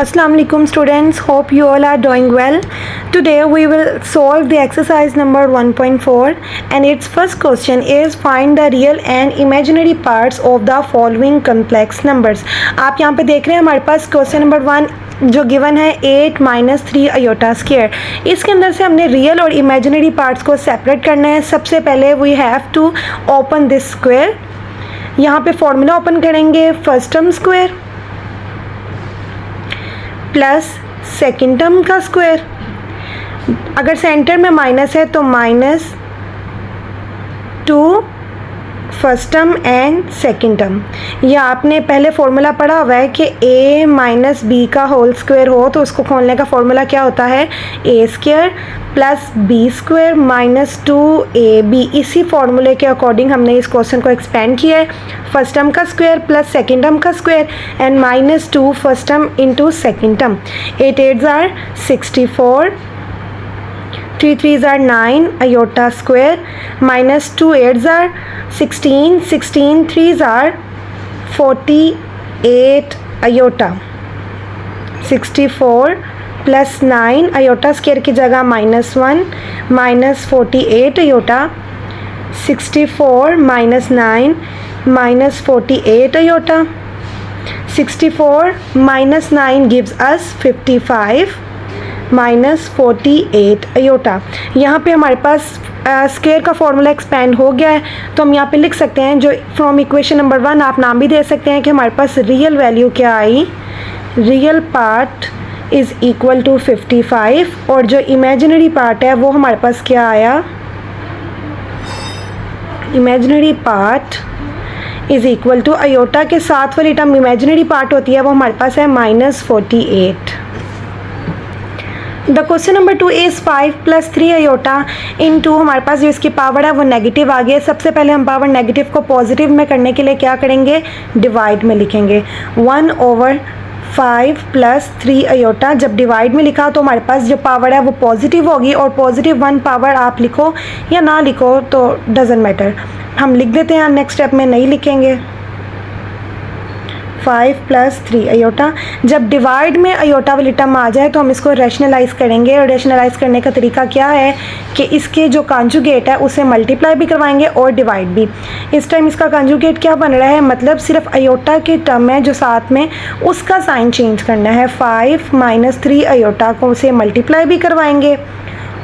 Assalamu alaikum students, hope you all are doing well. Today we will solve the exercise number 1.4 and its first question is find the real and imaginary parts of the following complex numbers. आप यहाँ पे देख रहे हैं हमारे पास question number 1 जो given है 8 - 3 iota square. इसके अंदर से हमने रियल और इमेजिनरी पार्ट्स को सेपरेट करना है। सबसे पहले we have to open this square. यहाँ पे फॉर्मूला ओपन करेंगे, first term square plus second term का स्क्वायर। अगर सेंटर में माइनस है तो -2 first term and second term. यह आपने पहले फॉर्मूला पढ़ा हुआ है कि a - b का होल स्क्वायर हो तो उसको खोलने का फॉर्मूला क्या होता है, a square plus b square -2ab। इसी फॉर्मूले के अकॉर्डिंग हमने इस क्वेश्चन को एक्सपेंड किया है। फर्स्ट टर्म का स्क्वायर प्लस सेकेंड टर्म का square and -2 first term into second term. 8 8s are 64, 3 3s are 9 iota square -2 8s are 16, 16 3s are 48 iota। 64 plus 9 iota square की जगह -1 -48 iota. 64 - 9 -48 iota. 64 - 9 gives us 55 -48 iota. यहाँ पे हमारे पास square का formula expand हो गया है तो हम यहाँ पे लिख सकते हैं जो फ्रॉम इक्वेशन नंबर 1 आप नाम भी दे सकते हैं कि हमारे पास रियल वैल्यू क्या आई, real part is equal to 55 और जो इमेजिनरी पार्ट है वो हमारे पास क्या आया, imaginary part is equal to iota के साथ वाली टर्म इमेजिनरी पार्ट होती है वो हमारे पास है -48। The question number 2 is 5 + 3 iota in 2। हमारे पास जो इसकी पावर है वो नेगेटिव आ गई है। सबसे पहले हम पावर नेगेटिव को पॉजिटिव में करने के लिए क्या करेंगे, डिवाइड में लिखेंगे। 1/5 + 3 आयोटा जब डिवाइड में लिखा तो हमारे पास जो पावर है वो पॉजिटिव होगी और पॉजिटिव 1 पावर आप लिखो या ना लिखो तो डजेंट मैटर, हम लिख देते हैं, नेक्स्ट स्टेप में नहीं लिखेंगे। 5 + 3 आयोटा जब डिवाइड में आयोटा वाली टर्म आ जाए तो हम इसको रैशनलाइज करेंगे और रैशनलाइज करने का तरीका क्या है कि इसके जो कॉन्जुगेट है उसे मल्टीप्लाई भी करवाएंगे और डिवाइड भी। इस टाइम इसका कॉन्जुगेट क्या बन रहा है, मतलब सिर्फ आयोटा की टर्म है जो साथ में उसका साइन चेंज करना है। 5 - 3 आयोटा को उसे मल्टीप्लाई भी करवाएंगे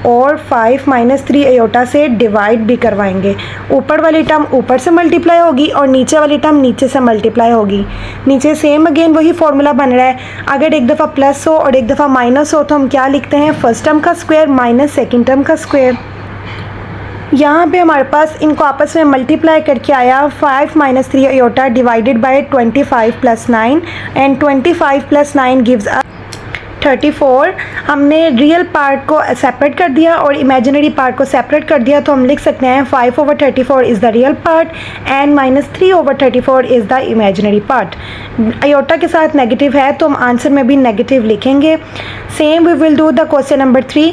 और 5 - 3 आयोटा से डिवाइड भी करवाएंगे। ऊपर वाली टर्म ऊपर से मल्टीप्लाई होगी और नीचे वाली टर्म नीचे से मल्टीप्लाई होगी। नीचे सेम अगेन वही फॉर्मूला बन रहा है, अगर एक दफ़ा प्लस हो और एक दफ़ा माइनस हो तो हम क्या लिखते हैं, फर्स्ट टर्म का स्क्वायर माइनस सेकेंड टर्म का स्क्वायर। यहाँ पे हमारे पास इनको आपस में मल्टीप्लाई करके आया 5 - 3 iota divided bye 25 + 9 and 25 + 9 gives 34। हमने रियल पार्ट को सेपरेट कर दिया और इमेजिनरी पार्ट को सेपरेट कर दिया तो हम लिख सकते हैं 5/34 is the real part and -3/34 is the imaginary part. Iota के साथ नेगेटिव है तो हम आंसर में भी नेगेटिव लिखेंगे। Same we will do the question number 3।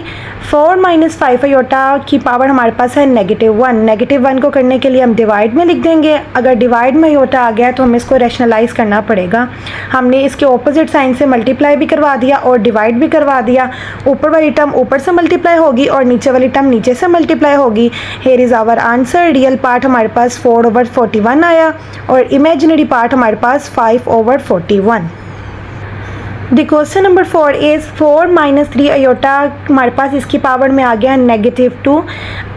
4 - 5 iota की पावर हमारे पास है -1। -1 को करने के लिए हम डिवाइड में लिख देंगे। अगर डिवाइड में आयोटा आ गया तो हमें इसको रैशनलाइज करना पड़ेगा। हमने इसके ऑपोजिट साइन से मल्टीप्लाई भी करवा दिया और डिवाइड भी करवा दिया। ऊपर वाली टर्म ऊपर से मल्टीप्लाई होगी और नीचे वाली टर्म नीचे से मल्टीप्लाई होगी। Here is our answer. Real part हमारे पास 4/41 आया और इमेजिनरी पार्ट हमारे पास 5/41। The question number 4 is 4 - 3 iota हमारे पास इसकी पावर में आ गया -2।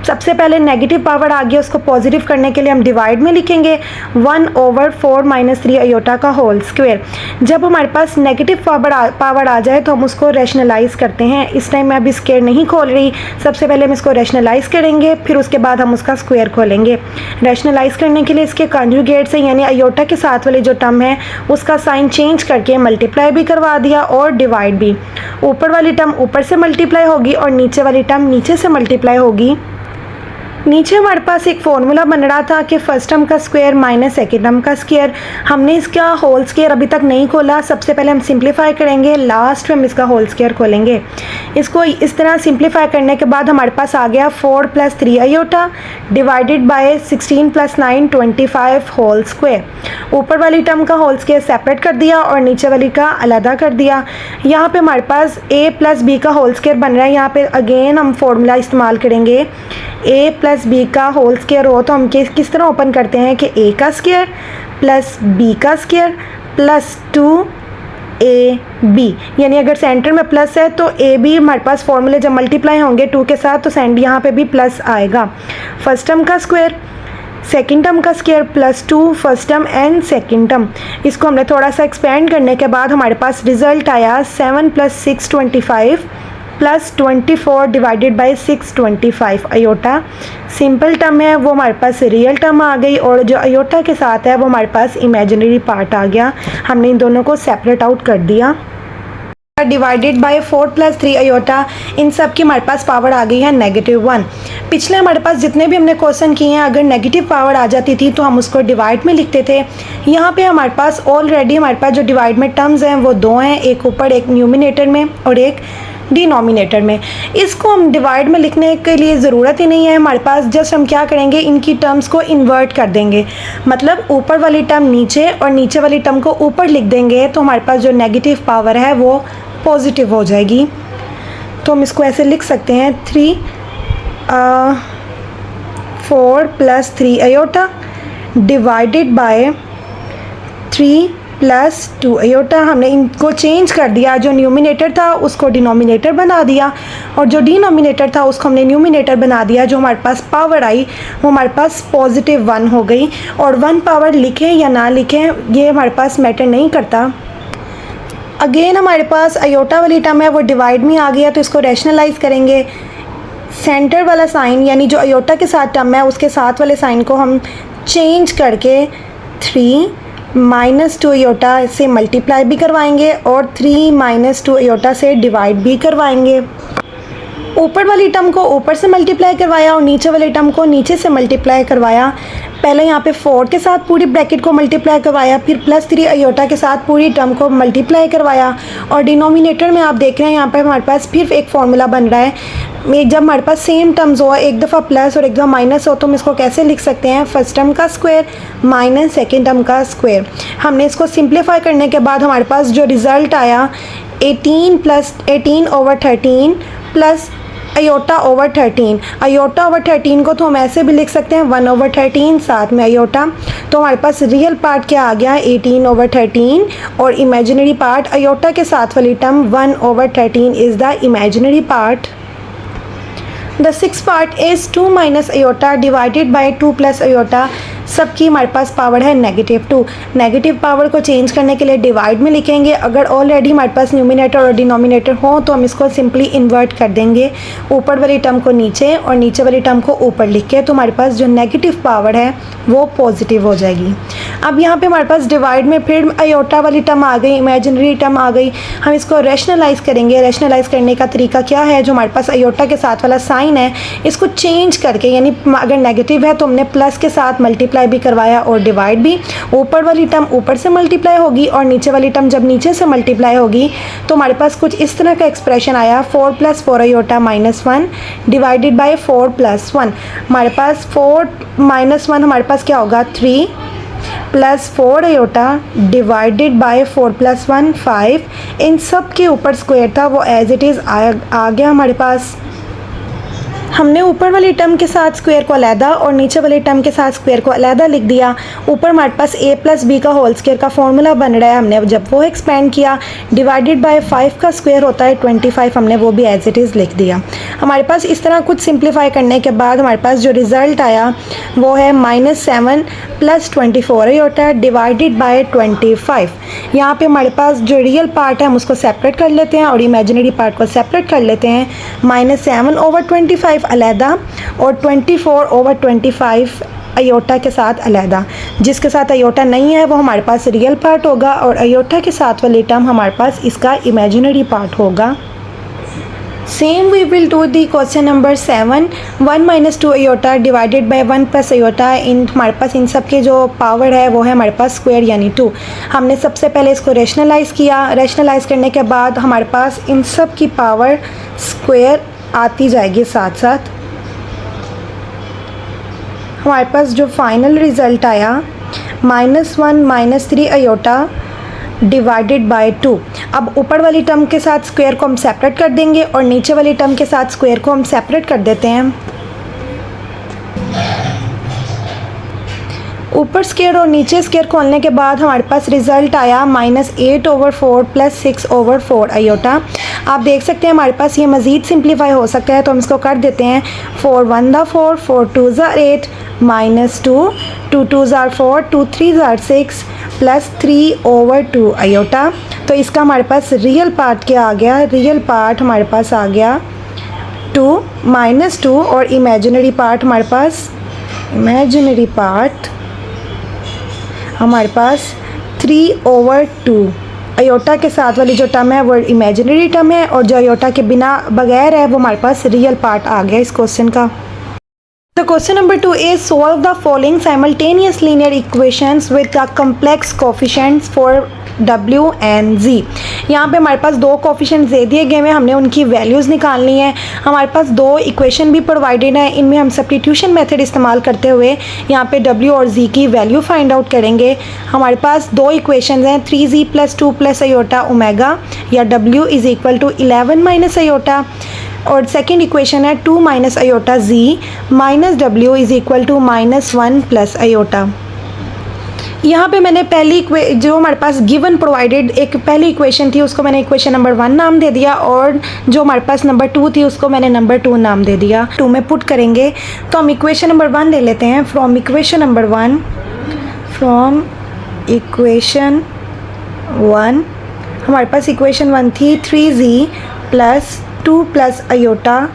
सबसे पहले नेगेटिव पावर आ गया, उसको पॉजिटिव करने के लिए हम डिवाइड में लिखेंगे 1/4 - 3 आयोटा का होल स्क्वायर। जब हमारे पास नेगेटिव पावर आ जाए तो हम उसको रैशनलाइज करते हैं। इस टाइम मैं अभी स्क्वायर नहीं खोल रही, सबसे पहले हम इसको रैशनलाइज करेंगे फिर उसके बाद हम उसका स्क्वायर खोलेंगे। रैशनलाइज करने के लिए इसके कॉन्जुगेट से यानी आयोटा के साथ वाली जो टर्म है उसका साइन चेंज करके मल्टीप्लाई भी करवा दिया और डिवाइड भी। ऊपर वाली टर्म ऊपर से मल्टीप्लाई होगी और नीचे वाली टर्म नीचे से मल्टीप्लाई होगी। नीचे हमारे पास एक फॉर्मूला बन रहा था कि फर्स्ट टर्म का स्क्वायर माइनस सेकेंड टर्म का स्क्वायर। हमने इसका होल स्क्वायर अभी तक नहीं खोला, सबसे पहले हम सिंप्लीफाई करेंगे, लास्ट में हम इसका होल स्क्वायर खोलेंगे। इसको इस तरह सिंप्लीफाई करने के बाद हमारे पास आ गया 4 + 3 iota divided by 16 + 9 25 whole square. ऊपर वाली टर्म का होल स्क्वायर सेपरेट कर दिया और नीचे वाली का अलहदा कर दिया। यहाँ पे हमारे पास a + b का होल स्क्वायर बन रहा है। यहाँ पे अगेन हम फॉर्मूला इस्तेमाल करेंगे, a + b का होल स्क्वायर हो तो हम किस तरह ओपन करते हैं कि a का स्क्वायर प्लस b का स्क्वायर प्लस 2ab, यानी अगर सेंटर में प्लस है तो a b हमारे पास फॉर्मूले जब मल्टीप्लाई होंगे 2 के साथ तो सेंटर यहाँ पे भी प्लस आएगा। फर्स्ट टर्म का स्क्वायर सेकेंड टर्म का square plus 2 first term and second term. इसको हमने थोड़ा सा एक्सपेंड करने के बाद हमारे पास रिजल्ट आया 7 + 6 25 plus 24 divided by 625 iota. Simple term है वो हमारे पास रियल टर्म आ गई और जो आयोटा के साथ है वो हमारे पास इमेजिनरी पार्ट आ गया। हमने इन दोनों को सेपरेट आउट कर दिया। डिवाइडेड बाय 4 + 3 आयोटा, इन सब की हमारे पास पावर आ गई है -1। पिछले हमारे पास जितने भी हमने क्वेश्चन किए हैं अगर नेगेटिव पावर आ जाती थी तो हम उसको डिवाइड में लिखते थे। यहाँ पे हमारे पास ऑलरेडी हमारे पास जो डिवाइड में टर्म्स हैं वो दो हैं, एक ऊपर एक न्यूमिनेटर में और एक डिनोमिनेटर में। इसको हम डिवाइड में लिखने के लिए ज़रूरत ही नहीं है हमारे पास, जस्ट हम क्या करेंगे इनकी टर्म्स को इन्वर्ट कर देंगे, मतलब ऊपर वाली टर्म नीचे और नीचे वाली टर्म को ऊपर लिख देंगे तो हमारे पास जो नेगेटिव पावर है वो पॉजिटिव हो जाएगी। तो हम इसको ऐसे लिख सकते हैं 4 + 3 आयोटा डिवाइडेड बाय 3 + 2 आयोटा। हमने इनको चेंज कर दिया, जो न्यूमिनेटर था उसको डिनोमिनेटर बना दिया और जो डिनोमिनेटर था उसको हमने न्यूमिनेटर बना दिया। जो हमारे पास पावर आई वो हमारे पास +1 हो गई। और 1 पावर लिखें या ना लिखें ये हमारे पास मैटर नहीं करता। अगेन हमारे पास आयोटा वाली टर्म है वो डिवाइड में आ गया तो इसको रैशनलाइज करेंगे। सेंटर वाला साइन यानी जो आयोटा के साथ टर्म है उसके साथ वाले साइन को हम चेंज करके 3 - 2 आयोटा से मल्टीप्लाई भी करवाएंगे और 3 - 2 आयोटा से डिवाइड भी करवाएंगे। ऊपर वाली टर्म को ऊपर से मल्टीप्लाई करवाया और नीचे वाली टर्म को नीचे से मल्टीप्लाई करवाया। पहले यहाँ पे 4 के साथ पूरी ब्रैकेट को मल्टीप्लाई करवाया, फिर +3 आयोटा के साथ पूरी टर्म को मल्टीप्लाई करवाया और डिनोमिनेटर में आप देख रहे हैं यहाँ पे हमारे पास फिर एक फॉर्मूला बन रहा है। जब हमारे पास सेम टर्म्स हो, एक दफ़ा प्लस और एक दफ़ा माइनस हो तो हम इसको कैसे लिख सकते हैं, फर्स्ट टर्म का स्क्वायर माइनस सेकेंड टर्म का स्क्वायर। हमने इसको सिंप्लीफाई करने के बाद हमारे पास जो रिज़ल्ट आया 18/13 प्लस आयोटा/13। आयोटा/13 को तो हम ऐसे भी लिख सकते हैं 1/13 साथ में आयोटा। तो हमारे पास रियल पार्ट क्या आ गया 18/13 और इमेजिनरी पार्ट आयोटा के साथ वाली term 1/13 is the imaginary part. The 6th part is 2 - iota divided bye 2 + iota. सबकी हमारे पास पावर है -2। नेगेटिव पावर को चेंज करने के लिए डिवाइड में लिखेंगे। अगर ऑलरेडी हमारे पास न्यूमिनेटर और डिनोमिनेटर हो तो हम इसको सिंपली इन्वर्ट कर देंगे, ऊपर वाली टर्म को नीचे और नीचे वाली टर्म को ऊपर लिख के, तो हमारे पास जो नेगेटिव पावर है वो पॉजिटिव हो जाएगी। अब यहाँ पे हमारे पास डिवाइड में फिर आयोटा वाली टर्म आ गई, इमेजिनरी टर्म आ गई। हम इसको रैशनलाइज करेंगे। रैशनलाइज करने का तरीका क्या है, जो हमारे पास आयोटा के साथ वाला साइन है इसको चेंज करके, यानी अगर नेगेटिव है तो हमने प्लस के साथ मल्टीप्लाई भी करवाया और डिवाइड भी। ऊपर वाली टर्म ऊपर से मल्टीप्लाई होगी और नीचे वाली टर्म जब नीचे से मल्टीप्लाई होगी तो हमारे पास कुछ इस तरह का एक्सप्रेशन आया 4 + 4 आयोटा -1 डिवाइडेड बाय 4 + 1। हमारे पास 4 - 1 हमारे पास क्या होगा 3 + 4 आयोटा डिवाइडेड बाय 4 + 1 5। इन सब के ऊपर स्क्वायर था वो एज इट इज़ आ गया हमारे पास। हमने ऊपर वाली टर्म के साथ स्क्वायर को अलहदा और नीचे वाली टर्म के साथ स्क्वायर को अलहदा लिख दिया। ऊपर हमारे पास a + b का होल स्क्वायर का फॉर्मूला बन रहा है, हमने जब वो एक्सपेंड किया डिवाइडेड बाय 5 का स्क्वायर होता है 25, हमने वो भी एज इट इज़ लिख दिया। हमारे पास इस तरह कुछ सिंप्लीफाई करने के बाद हमारे पास जो रिज़ल्ट आया वो है -7 + 24 आयोटा डिवाइडेड बाय 25। यहाँ पे हमारे पास जो रियल पार्ट है हम उसको सेपरेट कर लेते हैं और इमेजिनरी पार्ट को सेपरेट कर लेते हैं। -7/25 अलहदा और 24/25 आयोटा के साथ अलहदा। जिसके साथ आयोटा नहीं है वो हमारे पास रियल पार्ट होगा और आयोटा के साथ वाली टर्म हमारे पास इसका इमेजिनरी पार्ट होगा। Same we will do the question number 7. 1 minus 2 iota divided by 1 plus iota. इन हमारे पास इन सब के जो पावर है वो है हमारे पास स्क्वायर यानी 2. हमने सबसे पहले इसको रैशनलाइज़ किया. रैशनलाइज़ करने के बाद हमारे पास इन सब की पावर स्क्वायर आती जाएगी साथ साथ. हमारे पास जो फाइनल रिज़ल्ट आया -1 माइनस 3 iota डिवाइडेड बाय 2. अब ऊपर वाली टर्म के साथ स्क्वायर को हम सेपरेट कर देंगे और नीचे वाली टर्म के साथ स्क्वायर को हम सेपरेट कर देते हैं. ऊपर स्क्वायर और नीचे स्क्वायर खोलने के बाद हमारे पास रिज़ल्ट आया -8/4 प्लस 6/4 iota. आप देख सकते हैं हमारे पास ये मज़ीद सिंप्लीफाई हो सकता है तो हम इसको कर देते हैं. 4 1 4, 4 2 8, -2, 2 2 4, 2 3 6 प्लस 3/2 iota. तो इसका हमारे पास रियल पार्ट क्या आ गया? रियल पार्ट हमारे पास आ गया 2 -2 और इमेजिनरी पार्ट हमारे पास हमारे पास 3/2. अयोटा के साथ वाली जो टर्म है वो इमेजिनरी टर्म है और जो अयोटा के बिना बगैर है वो हमारे पास रियल पार्ट आ गया इस क्वेश्चन का. The question number 2 is solve the following simultaneous linear equations with the complex coefficients for W and Z. यहाँ पे हमारे पास दो कोफिशिएंट्स दे दिए गए हैं, हमने उनकी वैल्यूज़ निकालनी है. हमारे पास दो इक्वेशन भी प्रोवाइडेड है, इनमें हम सब्स्टिट्यूशन मेथड इस्तेमाल करते हुए यहाँ पे W और Z की वैल्यू फाइंड आउट करेंगे. हमारे पास दो इक्वेशंस हैं 3Z + 2 + iota ओमेगा या W = 11 - iota और सेकेंड इक्वेशन है 2 - iota Z - W = -1 + iota. यहाँ पे मैंने पहली जो हमारे पास गिवन प्रोवाइडेड एक पहली इक्वेशन थी उसको मैंने इक्वेशन नंबर 1 नाम दे दिया और जो हमारे पास नंबर 2 थी उसको मैंने नंबर 2 नाम दे दिया. 2 में पुट करेंगे तो हम इक्वेशन नंबर 1 ले लेते हैं. फ्रॉम इक्वेशन नंबर 1 हमारे पास इक्वेशन 1 थी 3Z + 2 + iota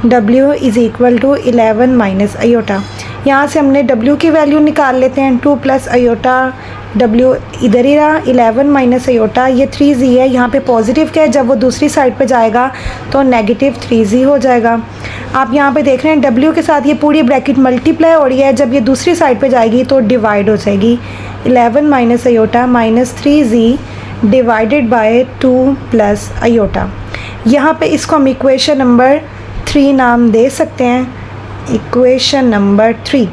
W = 11 - iota. यहाँ से हमने W की वैल्यू निकाल लेते हैं. 2 + iota W इधर ही रहा 11 - iota. ये 3Z है, यहाँ पे पॉजिटिव क्या है, जब वो दूसरी साइड पे जाएगा तो -3Z हो जाएगा. आप यहाँ पे देख रहे हैं W के साथ ये पूरी ब्रैकेट मल्टीप्लाई हो रही है, जब ये दूसरी साइड पे जाएगी तो डिवाइड हो जाएगी. 11 - iota -3Z divided by 2 + iota. यहाँ पे इसको हम इक्वेशन नंबर 3 नाम दे सकते हैं. Equation number 3.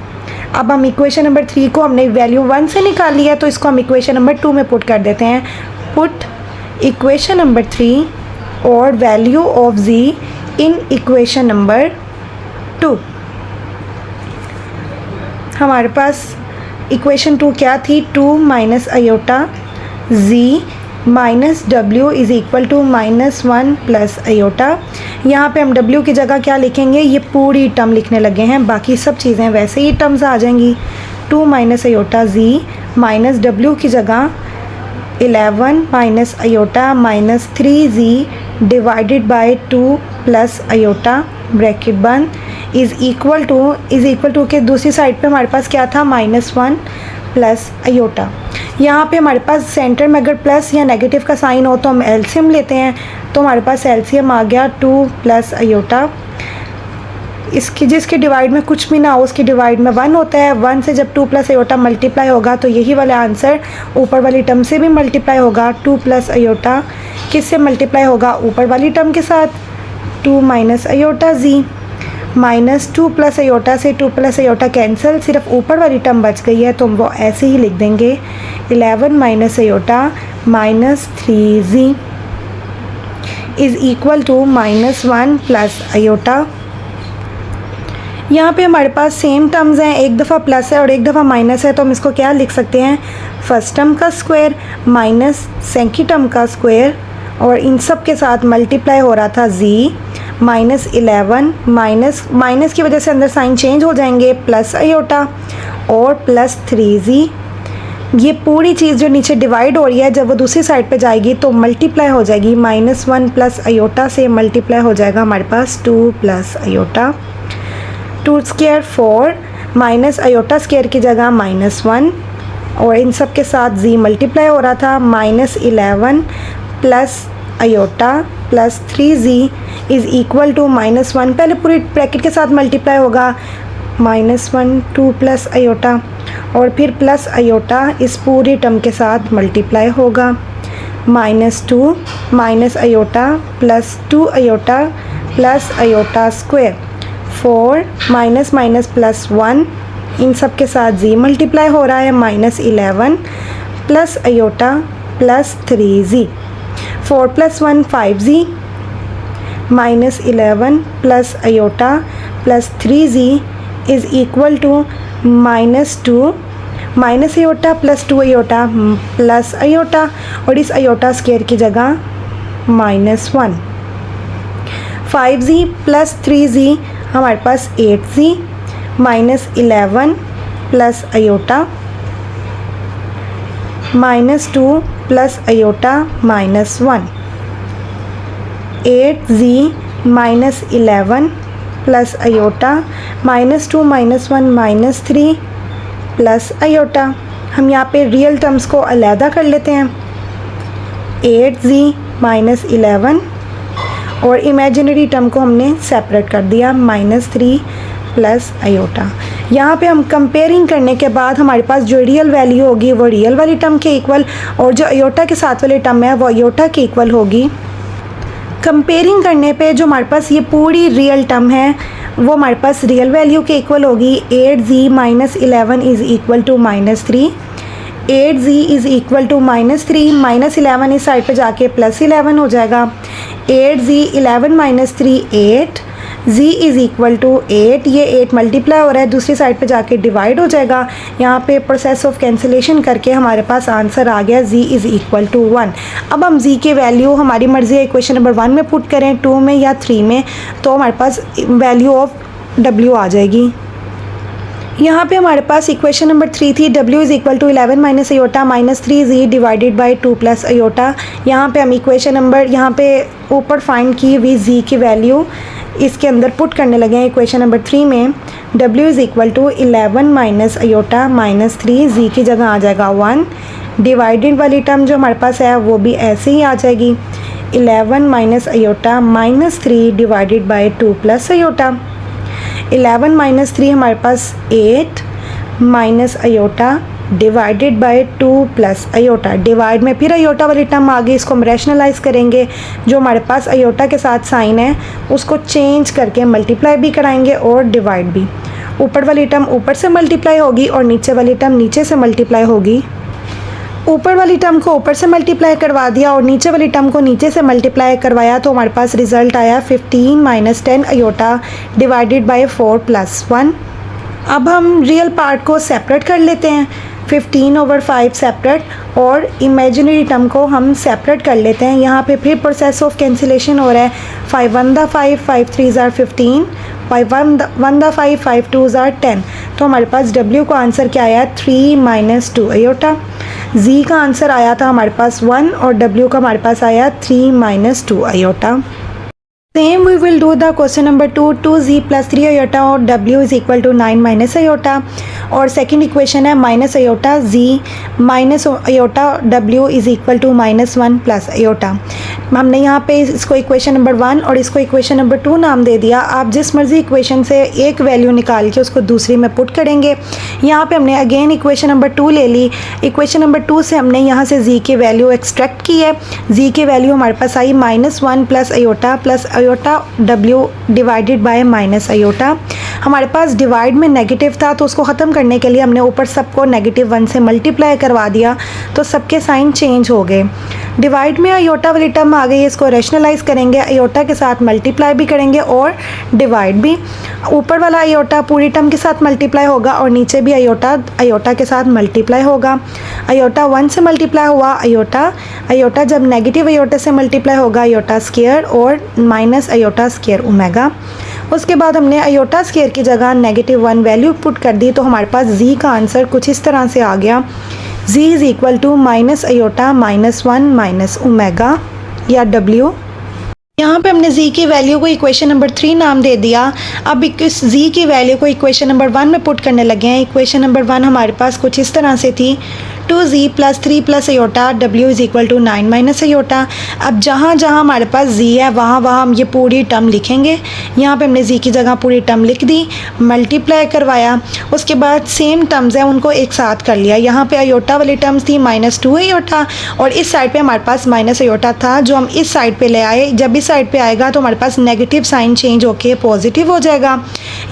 अब हम इक्वेशन नंबर 3 को हमने वैल्यू 1 से निकाल लिया तो इसको हम इक्वेशन नंबर 2 में पुट कर देते हैं. पुट इक्वेशन नंबर 3 और value of Z in equation number 2. हमारे पास इक्वेशन 2 क्या थी? 2 - iota Z -W = -1 + iota. यहाँ पे हम W की जगह क्या लिखेंगे? ये पूरी टर्म लिखने लगे हैं, बाकी सब चीज़ें वैसे ही टर्म्स आ जाएंगी. 2 - iota Z -W की जगह 11 - iota -3Z divided by 2 + iota bracket बंद इज़ इक्वल टू के दूसरी साइड पे हमारे पास क्या था? -1 + iota. यहाँ पे हमारे पास सेंटर में अगर प्लस या नेगेटिव का साइन हो तो हम एलसीएम लेते हैं, तो हमारे पास एलसीएम आ गया 2 + iota. इसकी जिसके डिवाइड में कुछ भी ना हो उसकी डिवाइड में 1 होता है. 1 से जब 2 + iota मल्टीप्लाई होगा तो यही वाला आंसर ऊपर वाली टर्म से भी मल्टीप्लाई होगा. 2 + iota किससे मल्टीप्लाई होगा? ऊपर वाली टर्म के साथ. 2 - iota Z -2 + iota से 2 + iota कैंसिल, सिर्फ ऊपर वाली टर्म बच गई है तो हम वो ऐसे ही लिख देंगे. 11 - iota -3Z is equal to -1 + iota. यहाँ पे हमारे पास सेम टर्म्स हैं, एक दफ़ा प्लस है और एक दफ़ा माइनस है, तो हम इसको क्या लिख सकते हैं? फर्स्ट टर्म का स्क्वायर माइनस सेकेंड टर्म का स्क्वायर और इन सब के साथ मल्टीप्लाई हो रहा था Z -11 माइनस की वजह से अंदर साइन चेंज हो जाएंगे + iota और +3Z. ये पूरी चीज़ जो नीचे डिवाइड हो रही है जब वो दूसरी साइड पे जाएगी तो मल्टीप्लाई हो जाएगी. -1 + iota से मल्टीप्लाई हो जाएगा हमारे पास 2 + iota. 2 स्क्वायर 4 -iota स्क्वायर की जगह -1 और इन सब के साथ Z मल्टीप्लाई हो रहा था. -11 + iota +3Z is equal to -1, पहले पूरी ब्रैकेट के साथ मल्टीप्लाई होगा, -1 2 प्लस आयोटा और फिर प्लस आयोटा इस पूरी टर्म के साथ मल्टीप्लाई होगा, -2 minus iota plus 2 iota plus iota square, 4 minus minus plus 1, इन सब के साथ जी मल्टीप्लाई हो रहा है, -11 plus iota plus 3z, 4 plus 1 5z, -11 plus iota plus 3z is equal to -2 minus iota plus 2 iota plus iota और इस आयोटा स्क्वायर की जगह -1, 5z प्लस 3z हमारे पास 8z, -11 plus iota, -2 plus iota -1, 8z -11 plus iota, -2 -1 -3 plus iota. हम यहाँ पे real terms को अलहदा कर लेते हैं, 8z -11 और इमेजिनरी टर्म को हमने सेपरेट कर दिया, -3 प्लस आयोटा। यहाँ पे हम कंपेयरिंग करने के बाद हमारे पास जो रियल वैल्यू होगी वो रियल वाली टर्म के इक्वल और जो आयोटा के साथ वाली टर्म है वो आयोटा के इक्वल होगी। कंपेयरिंग करने पे जो हमारे पास ये पूरी रियल टर्म है वो हमारे पास रियल वैल्यू के इक्वल होगी, 8z -11 is equal to -3, 8z is equal to -3, -11 इस साइड पे जाके +11 हो जाएगा, 8z 11 -3 8, z is equal to 8, ये 8 मल्टीप्लाई हो रहा है दूसरी साइड पे जाके डिवाइड हो जाएगा। यहाँ पे प्रोसेस ऑफ कैंसिलेशन करके हमारे पास आंसर आ गया z इज़ इक्वल टू 1। अब हम z के वैल्यू हमारी मर्ज़ी है इक्वेशन नंबर 1 में पुट करें, 2 में या 3 में, तो हमारे पास वैल्यू ऑफ w आ जाएगी। यहाँ पे हमारे पास इक्वेशन नंबर 3 थी, w is equal to 11 minus iota -3z divided by 2 plus iota. यहाँ पे हम इक्वेशन नंबर यहाँ पे ऊपर फाइंड की हुई z की वैल्यू इसके अंदर पुट करने लगे हैं इक्वेशन नंबर 3 में। w is equal to 11 minus iota -3, z की जगह आ जाएगा 1, डिवाइडेड वाली टर्म जो हमारे पास है वो भी ऐसे ही आ जाएगी, 11 minus iota -3 divided by 2 plus iota. 11 -3 हमारे पास 8 minus iota divided bye 2 plus iota. Divide में फिर आयोटा वाली टर्म आ गई, इसको हम रैशनलाइज करेंगे, जो हमारे पास आयोटा के साथ साइन है उसको चेंज करके मल्टीप्लाई भी कराएंगे और डिवाइड भी। ऊपर वाली टर्म ऊपर से मल्टीप्लाई होगी और नीचे वाली टर्म नीचे से मल्टीप्लाई होगी। ऊपर वाली टर्म को ऊपर से मल्टीप्लाई करवा दिया और नीचे वाली टर्म को नीचे से मल्टीप्लाई करवाया तो हमारे पास रिज़ल्ट आया 15 minus 10 iota divided bye 4 plus 1। अब हम रियल पार्ट को सेपरेट कर लेते हैं, 15/5 सेपरेट और इमेजिनरी टर्म को हम सेपरेट कर लेते हैं। यहाँ पे फिर प्रोसेस ऑफ कैंसिलेशन हो रहा है, 5 1 5 5 3 15, 5 1 5 5 2 10। तो हमारे पास W का आंसर क्या आया, 3 - 2 आयोटा। Z का आंसर आया था हमारे पास 1 और W का हमारे पास आया 3 - 2 iota. Same we will do the question number 2, 2z plus 3 iota और w is equal to 9 minus iota. और सेकंड इक्वेशन है minus iota z minus iota w is equal to -1 plus iota. हमने यहाँ पे इसको इक्वेशन नंबर 1 और इसको equation number 2 नाम दे दिया। आप जिस मर्जी इक्वेशन से एक वैल्यू निकाल के उसको दूसरी में पुट करेंगे। यहाँ पे हमने अगेन इक्वेशन नंबर 2 ले ली, इक्वेशन नंबर 2 से हमने यहाँ से z की वैल्यू एक्सट्रैक्ट की है। z की वैल्यू हमारे पास आई -1 plus iota w divided by minus iota. हमारे पास डिवाइड में नेगेटिव था तो उसको ख़त्म करने के लिए हमने ऊपर सबको -1 से मल्टीप्लाई करवा दिया तो सबके साइन चेंज हो गए। डिवाइड में आयोटा वाली टर्म आ गई, इसको रैशनलाइज करेंगे, आयोटा के साथ मल्टीप्लाई भी करेंगे और डिवाइड भी। ऊपर वाला आयोटा पूरी टर्म के साथ मल्टीप्लाई होगा और नीचे भी आयोटा के साथ मल्टीप्लाई होगा। आयोटा 1 से मल्टीप्लाई हुआ आयोटा जब नेगेटिव आयोटा से मल्टीप्लाई होगा आयोटा स्क्वायर और माइनस आयोटा स्क्वायर ओमेगा। उसके बाद हमने आयोटा स्क्वायर की जगह -1 वैल्यू पुट कर दी तो हमारे पास z का आंसर कुछ इस तरह से आ गया, z is equal to minus iota -1 minus omega या w। यहाँ पे हमने z की वैल्यू को इक्वेशन नंबर 3 नाम दे दिया। अब इस z की वैल्यू को इक्वेशन नंबर 1 में पुट करने लगे हैं। इक्वेशन नंबर 1 हमारे पास कुछ इस तरह से थी, 2z plus 3 plus iota w is equal to 9 minus iota. अब जहाँ जहाँ हमारे पास z है वहाँ वहाँ हम ये पूरी टर्म लिखेंगे। यहाँ पे हमने z की जगह पूरी टर्म लिख दी, मल्टीप्लाई करवाया, उसके बाद सेम टर्म्स हैं उनको एक साथ कर लिया। यहाँ पे अयोटा वाली टर्म्स थी -2 अयोटा और इस साइड पे हमारे पास माइनस अयोटा था जो हम इस साइड पे ले आए। जब इस साइड पे आएगा तो हमारे पास नेगेटिव साइन चेंज होके पॉजिटिव हो जाएगा।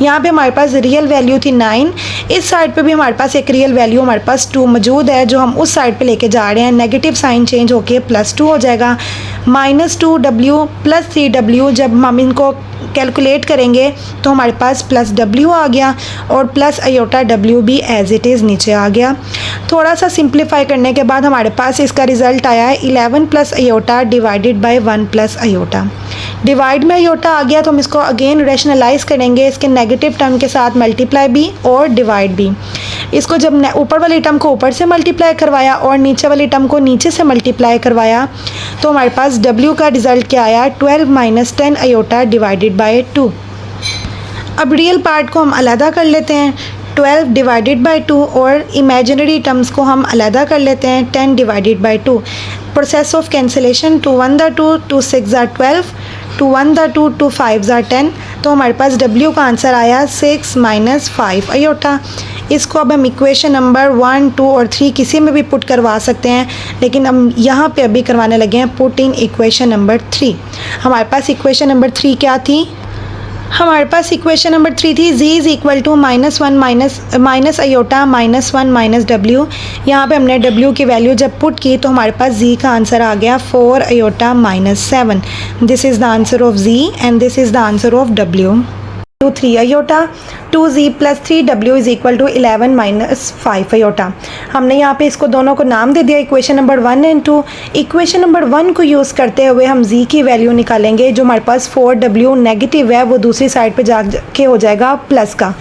यहाँ पे हमारे पास रियल वैल्यू थी 9, इस साइड पे भी हमारे पास एक रियल वैल्यू हमारे पास 2 मौजूद है जो हम उस साइड पे लेके जा रहे हैं। नेगेटिव साइन चेंज होके +2 हो जाएगा। -2w प्लस 3w जब हम इनको कैलकुलेट करेंगे तो हमारे पास +w आ गया और प्लस अयोटा w भी एज इट इज़ नीचे आ गया। थोड़ा सा सिंप्लीफाई करने के बाद हमारे पास इसका रिज़ल्ट आया है 11 plus iota divided by 1 plus iota. Divide में अयोटा आ गया तो हम इसको अगेन रैशनलाइज करेंगे, इसके नेगेटिव टर्म के साथ मल्टीप्लाई भी और डिवाइड भी। इसको जब ऊपर वाली टर्म को ऊपर से मल्टीप्लाई करवाया और नीचे वाली टर्म को नीचे से मल्टीप्लाई करवाया तो हमारे पास w का रिज़ल्ट क्या आया, 12 माइनस 10 अयोटा डिवाइडेड बाय 2। अब रियल पार्ट को हम अलहदा कर लेते हैं, 12 डिवाइडेड बाय 2 और इमेजिनरी टर्म्स को हम अलहदा कर लेते हैं, 10 divided by 2। Process of cancellation, 2 1 दा 2, 2 6 दा 12, 2 1 दा 2, 2 5 दा 10। तो हमारे पास w का आंसर आया 6 माइनस 5 अयोटा। इसको अब हम इक्वेशन नंबर 1, 2 और 3 किसी में भी पुट करवा सकते हैं, लेकिन हम यहाँ पे अभी करवाने लगे हैं पुट इन इक्वेशन नंबर 3। हमारे पास इक्वेशन नंबर 3 क्या थी, हमारे पास इक्वेशन नंबर 3 थी z is equal to -1 minus iota -1 minus w। यहाँ पे हमने w की वैल्यू जब पुट की तो हमारे पास z का आंसर आ गया 4 iota -7। This is the answer of z and this is the answer of w। 3 iota, 2z plus 3w is equal to 11 minus 5 iota. हमने यहाँ पे इसको दोनों को नाम दे दिया equation number 1 and 2। Equation number 1 को यूज़ करते हुए हम z की वैल्यू निकालेंगे। जो हमारे पास 4w नेगेटिव है वो दूसरी साइड पे जाके हो जाएगा प्लस का,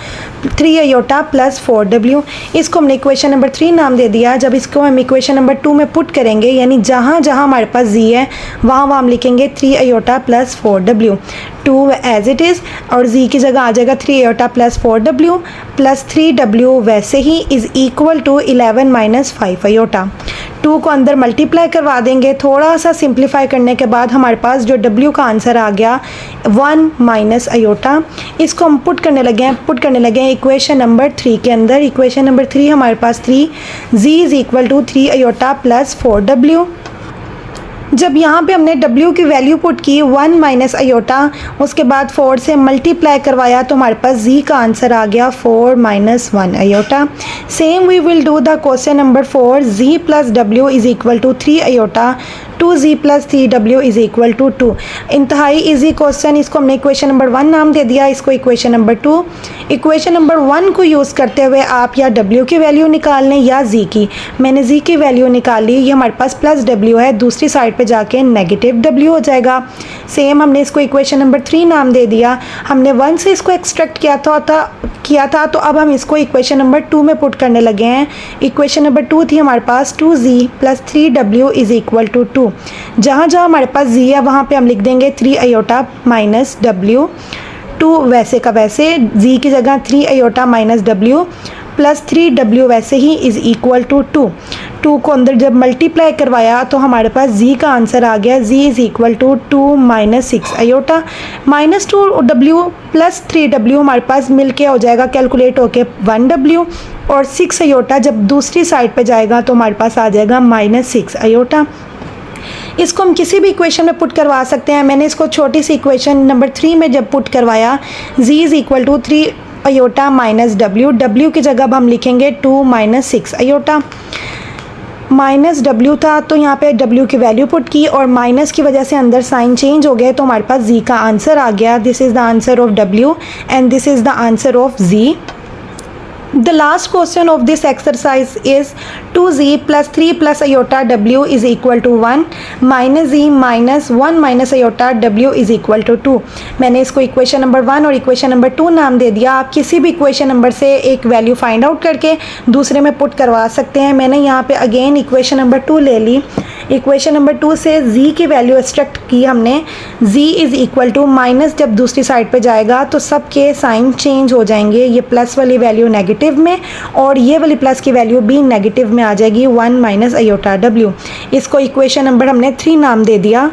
3 अयोटा प्लस 4w। इसको हमने इक्वेशन नंबर 3 नाम दे दिया। जब इसको हम इक्वेशन नंबर 2 में पुट करेंगे यानी जहाँ जहाँ हमारे पास z है वहाँ वहाँ हम लिखेंगे 3 iota plus 4w, 2 as it is और z की जगह आ जाएगा 3 iota plus 4w plus 3w वैसे ही is equal to 11 minus 5 iota. 2 को अंदर मल्टीप्लाई करवा देंगे। थोड़ा सा सिंप्लीफाई करने के बाद हमारे पास जो w का आंसर आ गया 1 माइनस अयोटा। इसको हम पुट करने लगे हैं इक्वेशन नंबर 3 के अंदर। इक्वेशन नंबर 3 हमारे पास 3 z is equal to 3 iota plus 4w। जब यहाँ पे हमने w की वैल्यू पुट की 1 माइनस अयोटा, उसके बाद 4 से मल्टीप्लाई करवाया तो हमारे पास z का आंसर आ गया 4 minus 1 iota. Same we will do the question number 4, z plus w is equal to 3 iota, 2z plus 3w is equal to 2। इंतहाई इजी क्वेश्चन, इसको हमने इक्वेशन नंबर 1 नाम दे दिया, इसको इक्वेशन नंबर 2। इक्वेशन नंबर 1 को यूज़ करते हुए आप या w की वैल्यू निकाल लें या z की। मैंने z की वैल्यू निकाली, ये हमारे पास प्लस w है, दूसरी साइड पे जाके नेगेटिव w हो जाएगा। सेम हमने इसको इक्वेशन नंबर 3 नाम दे दिया। हमने 1 से इसको एक्सट्रैक्ट किया था तो अब हम इसको इक्वेशन नंबर 2 में पुट करने लगे हैं। इक्वेशन नंबर 2 थी हमारे पास 2z plus 3w is equal to 2। जहाँ जहाँ हमारे पास z है वहाँ पे हम लिख देंगे 3 अयोटा माइनस w, 2 वैसे का वैसे, z की जगह 3 iota minus w plus 3w वैसे ही इज़ इक्वल टू 2। 2 को अंदर जब मल्टीप्लाई करवाया तो हमारे पास z का आंसर आ गया, z is equal to 2 minus 6 iota. -2w plus 3w हमारे पास मिल के हो जाएगा कैलकुलेट होके 1w और 6 अयोटा जब दूसरी साइड पे जाएगा तो हमारे पास आ जाएगा -6 अयोटा। इसको हम किसी भी इक्वेशन में पुट करवा सकते हैं। मैंने इसको छोटी सी इक्वेशन नंबर 3 में जब पुट करवाया, z is equal to 3 iota minus w की जगह अब हम लिखेंगे 2 माइनस 6 अयोटा। माइनस w था तो यहाँ पे w की वैल्यू पुट की और माइनस की वजह से अंदर साइन चेंज हो गए तो हमारे पास z का आंसर आ गया। This is the answer of w and this is the answer of z। The last question of this exercise is 2z plus 3 plus iota w is equal to 1 minus z minus 1 minus iota w is equal to 2। मैंने इसको equation number 1 और equation number 2 नाम दे दिया। आप किसी भी equation number से एक वैल्यू फाइंड आउट करके दूसरे में पुट करवा सकते हैं। मैंने यहाँ पे अगेन इक्वेशन नंबर 2 ले ली। इक्वेशन नंबर 2 से z की वैल्यू एक्सट्रैक्ट की हमने, z is equal to minus, जब दूसरी साइड पे जाएगा तो सब के साइन चेंज हो जाएंगे, ये प्लस वाली वैल्यू नेगेटिव में और ये वाली प्लस की वैल्यू भी नेगेटिव में आ जाएगी, 1 माइनस आयोटा w। इसको इक्वेशन नंबर हमने 3 नाम दे दिया।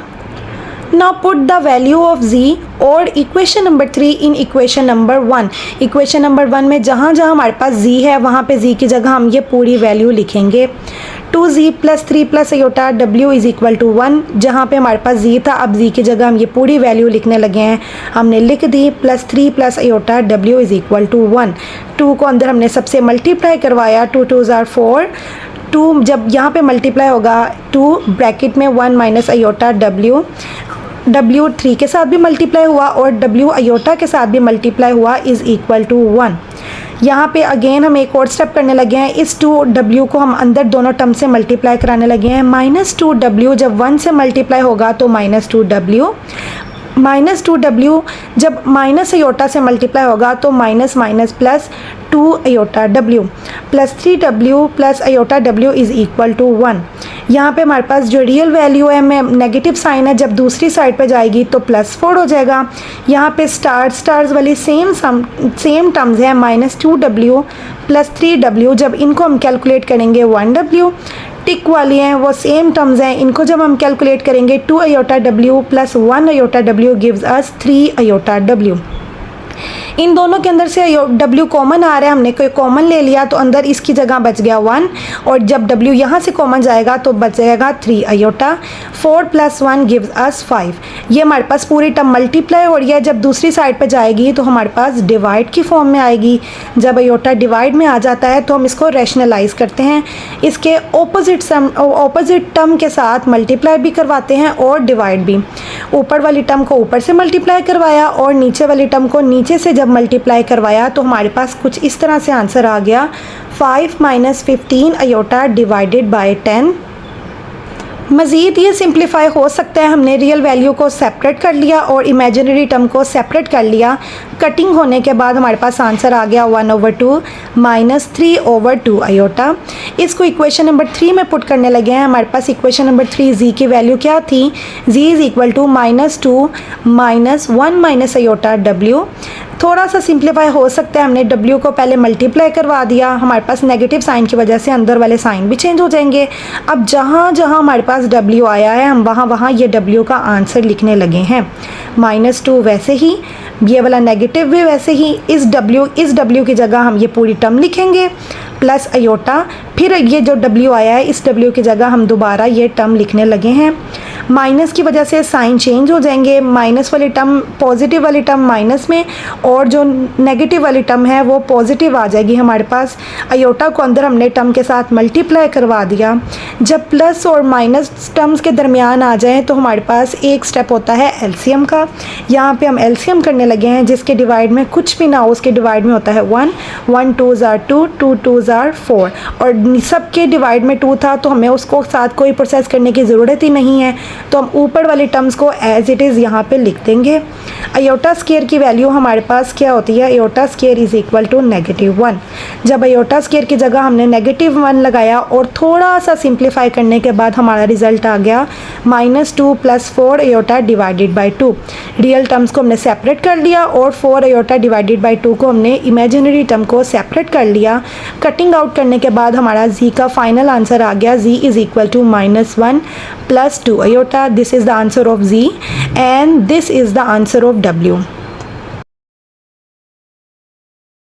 Now put the value of z और equation number 3 in equation number 1। Equation number 1 में जहाँ जहाँ हमारे पास z है वहाँ पे z की जगह हम ये पूरी वैल्यू लिखेंगे। 2z plus 3 plus iota w is equal to 1। जहाँ पे हमारे पास z था अब z की जगह हम ये पूरी वैल्यू लिखने लगे हैं, हमने लिख दी plus 3 plus iota w is equal to 1। 2 को अंदर हमने सबसे मल्टीप्लाई करवाया, 2 2 ज़ार 4, 2 जब यहाँ पे मल्टीप्लाई होगा 2 ब्रैकेट में 1 माइनस आयोटा w 3 के साथ भी मल्टीप्लाई हुआ और w आयोटा के साथ भी मल्टीप्लाई हुआ इज़ इक्वल टू 1। यहाँ पे अगेन हम एक और स्टेप करने लगे हैं, इस 2w को हम अंदर दोनों टर्म से मल्टीप्लाई कराने लगे हैं। माइनस 2w जब 1 से मल्टीप्लाई होगा तो माइनस 2w, माइनस 2w जब माइनस आयोटा से मल्टीप्लाई होगा तो minus minus plus 2 iota w plus 3w plus iota w is equal to 1। यहाँ पे हमारे पास जो रियल वैल्यू है में नेगेटिव साइन है, जब दूसरी साइड पे जाएगी तो प्लस 4 हो जाएगा। यहाँ पे स्टार्स वाली सेम टर्म्स है, माइनस 2w प्लस 3w, जब इनको हम कैलकुलेट करेंगे 1w। टिक वाली हैं वो सेम टर्म्स हैं, इनको जब हम कैलकुलेट करेंगे 2 iota w plus 1 iota w gives us 3 iota w। इन दोनों के अंदर से w कॉमन आ रहा है, हमने कोई कॉमन ले लिया तो अंदर इसकी जगह बच गया 1 और जब w यहाँ से कॉमन जाएगा तो बच जाएगा 3 आयोटा। 4 plus 1 gives us 5। ये हमारे पास पूरी टर्म मल्टीप्लाई हो रही है, जब दूसरी साइड पे जाएगी तो हमारे पास डिवाइड की फॉर्म में आएगी। जब आयोटा डिवाइड में आ जाता है तो हम इसको रैशनलाइज करते हैं, इसके ऑपोजिट टर्म के साथ मल्टीप्लाई भी करवाते हैं और डिवाइड भी। ऊपर वाली टर्म को ऊपर से मल्टीप्लाई करवाया और नीचे वाली टर्म को नीचे से जब मल्टीप्लाई करवाया तो हमारे पास कुछ इस तरह से आंसर आ गया, 5 माइनस 15 आयोटा डिवाइडेड बाय 10। मज़ीद ये सिंप्लीफाई हो सकता है, हमने रियल वैल्यू को सेपरेट कर लिया और इमेजिनरी टर्म को सेपरेट कर लिया। कटिंग होने के बाद हमारे पास आंसर आ गया 1/2 माइनस 3/2 आयोटा। इसको इक्वेशन नंबर 3 में पुट करने लगे हैं। हमारे पास इक्वेशन नंबर 3 z की वैल्यू क्या थी, z is equal to -2 minus 1 minus iota w। थोड़ा सा सिंप्लीफाई हो सकता है, हमने w को पहले मल्टीप्लाई करवा दिया, हमारे पास नेगेटिव साइन की वजह से अंदर वाले साइन भी चेंज हो जाएंगे। अब जहाँ जहाँ हमारे पास w आया है हम वहाँ वहाँ ये w का आंसर लिखने लगे हैं। -2 वैसे ही, ये वाला नेगेटिव भी वैसे ही, इस w की जगह हम ये पूरी टर्म लिखेंगे प्लस आयोटा, फिर ये जो w आया है इस w की जगह हम दोबारा ये टर्म लिखने लगे हैं। माइनस की वजह से साइन चेंज हो जाएंगे, माइनस वाली टर्म पॉजिटिव वाली टर्म माइनस में और जो नेगेटिव वाली टर्म है वो पॉजिटिव आ जाएगी हमारे पास। आयोटा को अंदर हमने टर्म के साथ मल्टीप्लाई करवा दिया। जब प्लस और माइनस टर्म्स के दरमियान आ जाएं तो हमारे पास एक स्टेप होता है एलसीएम का। यहाँ पे हम एलसीएम करने लगे हैं, जिसके डिवाइड में कुछ भी ना हो उसके डिवाइड में होता है 1, 1 2 ज़ार 2, 2 2 ज़ार 4 और सबके डिवाइड में 2 था तो हमें उसको साथ कोई प्रोसेस करने की ज़रूरत ही नहीं है, तो हम ऊपर वाली टर्म्स को एज इट इज़ यहाँ पे लिख देंगे। आयोटा स्क्वायर की वैल्यू हमारे पास क्या होती है, iota square is equal to -1। जब आयोटा स्क्वायर की जगह हमने -1 लगाया और थोड़ा सा सिंप्लीफाई करने के बाद हमारा रिजल्ट आ गया -2 plus 4 iota divided by 2। Real terms को हमने सेपरेट कर लिया और 4 आयोटा डिवाइडेड बाई 2 को हमने इमेजिनरी टर्म को सेपरेट कर लिया। कटिंग आउट करने के बाद हमारा z का फाइनल आंसर आ गया, z is equal to -1 plus 2 iota. This is the answer of z and this is the answer of w.